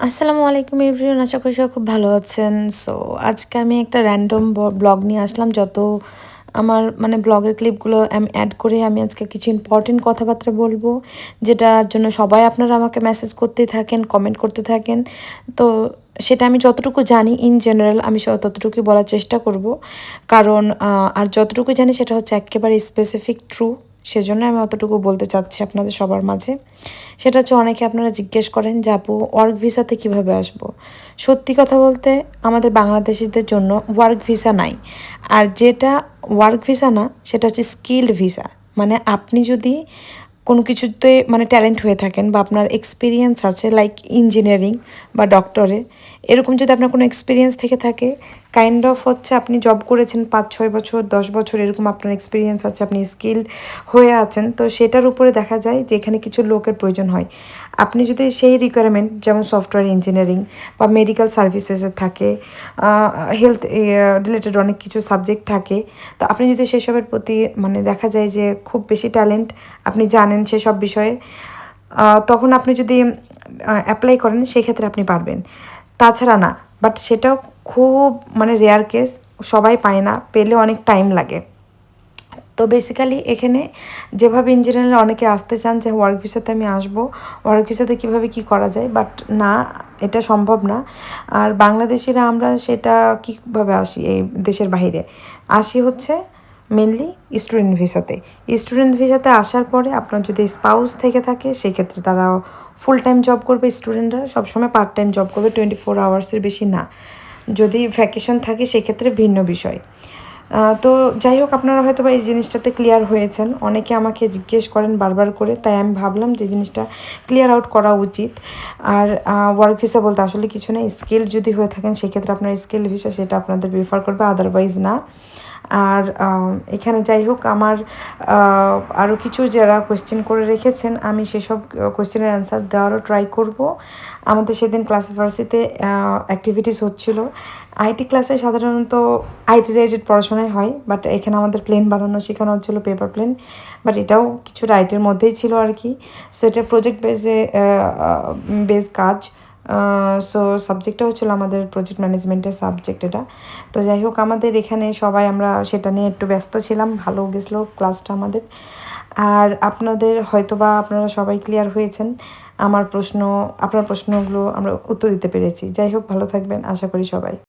আসসালামু আলাইকুম এভরিওয়ান, আশা করি সবাই খুব ভালো আছেন। সো আজকে আমি একটা র্যান্ডম ব্লগ নিয়ে আসলাম। যত আমার ব্লগের ক্লিপগুলো আমি অ্যাড করে আমি আজকে কিছু ইম্পর্টেন্ট কথাবার্তা বলবো, যেটার জন্য সবাই আপনারা আমাকে মেসেজ করতেই থাকেন, কমেন্ট করতে থাকেন। তো সেটা আমি যতটুকু জানি ইন জেনারেল আমি ততটুকুই বলার চেষ্টা করব, কারণ আর যতটুকু জানি সেটা হচ্ছে একেবারে স্পেসিফিক ট্রু। সেজন্য আমি অতটুকু বলতে চাচ্ছি আপনাদের সবার মাঝে। সেটা হচ্ছে, অনেকে আপনারা জিজ্ঞেস করেন যে আপু ওয়ার্ক ভিসাতে কীভাবে আসবো। সত্যি কথা বলতে আমাদের বাংলাদেশিদের জন্য ওয়ার্ক ভিসা নাই। আর যেটা ওয়ার্ক ভিসা না, সেটা হচ্ছে স্কিল্ড ভিসা। মানে আপনি যদি কোনো কিছুতে ট্যালেন্ট হয়ে থাকেন বা আপনার এক্সপিরিয়েন্স আছে, লাইক ইঞ্জিনিয়ারিং বা ডক্টরে, এরকম যদি আপনার কোনো এক্সপিরিয়েন্স থেকে থাকে, কাইন্ড অফ হচ্ছে আপনি জব করেছেন 5-6 বছর 10 বছর, এরকম আপনার এক্সপিরিয়েন্স আছে, আপনি স্কিল্ড হয়ে আছেন, তো সেটার উপরে দেখা যায় যে এখানে কিছু লোকের প্রয়োজন হয়। আপনি যদি সেই রিকোয়ারমেন্ট, যেমন সফটওয়্যার ইঞ্জিনিয়ারিং বা মেডিকেল সার্ভিসেসের থাকে, হেলথ রিলেটেড অনেক কিছু সাবজেক্ট থাকে, তো আপনি যদি সেসবের প্রতি দেখা যায় যে খুব বেশি ট্যালেন্ট, আপনি জানেন সেসব বিষয়ে, তখন আপনি যদি অ্যাপ্লাই করেন সেক্ষেত্রে আপনি পারবেন। তাছাড়া না, বাট সেটাও খুব রেয়ার কেস, সবাই পায় না, পেলে অনেক টাইম লাগে। তো বেসিক্যালি এখানে যেভাবে ইঞ্জিনিয়ার অনেকে আসতে চান যে ওয়ার্ক ভিসাতে আমি আসবো, ওয়ার্ক ভিসাতে কীভাবে কী করা যায়, বাট না, এটা সম্ভব না। আর বাংলাদেশিরা আমরা সেটা কীভাবে আসি এই দেশের বাইরে, আসি হচ্ছে মেনলি স্টুডেন্ট ভিসাতে। স্টুডেন্ট ভিসাতে আসার পরে আপনার যদি স্পাউস থেকে থাকে, সেক্ষেত্রে তারা ফুল টাইম জব করবে। স্টুডেন্টরা সবসময় পার্ট টাইম জব করবে, 24 আওয়ার্সের বেশি না। যদি ভ্যাকেশন থাকে সেক্ষেত্রে ভিন্ন বিষয়। তো যাই হোক, আপনারা হয়তো বা এই জিনিসটাতে ক্লিয়ার হয়েছেন। অনেকে আমাকে জিজ্ঞেস করেন বারবার করে, তাই আমি ভাবলাম যে জিনিসটা ক্লিয়ার আউট করা উচিত। আর ওয়ার্ক ভিসা বলতে আসলে কিছু না, স্কিল যদি হয়ে থাকেন সেক্ষেত্রে আপনার স্কিল ভিসা সেটা আপনাদের প্রিফার করবে, আদারওয়াইজ না। আর এখানে যাই হোক, আমার আরও কিছু যারা কোয়েশ্চেন করে রেখেছেন, আমি সেসব কোয়েশ্চেনের অ্যান্সার দেওয়ারও ট্রাই করব। আমাদের সেদিন ক্লাসে ভার্সিতে অ্যাক্টিভিটিস হচ্ছিল। আইটি ক্লাসে সাধারণত আইটি রিলেটেড পড়াশোনাই হয়, বাট এখানে আমাদের প্লেন বানানো শেখানো হচ্ছিলো, পেপার প্লেন, বাট এটাও কিছুটা আইটির মধ্যেই ছিল আর কি। সো এটা প্রজেক্ট বেস কাজ। সো সাবজেক্টটা হচ্ছিলো আমাদের প্রজেক্ট ম্যানেজমেন্টের সাবজেক্ট এটা। তো যাই হোক, আমাদের এখানে সবাই আমরা সেটা নিয়ে একটু ব্যস্ত ছিলাম, ভালো গেছিলো ক্লাসটা আমাদের। আর আপনাদের হয়তোবা আপনারা সবাই ক্লিয়ার হয়েছেন, আপনার প্রশ্নগুলো আমরা উত্তর দিতে পেরেছি। যাই হোক, ভালো থাকবেন, আশা করি সবাই।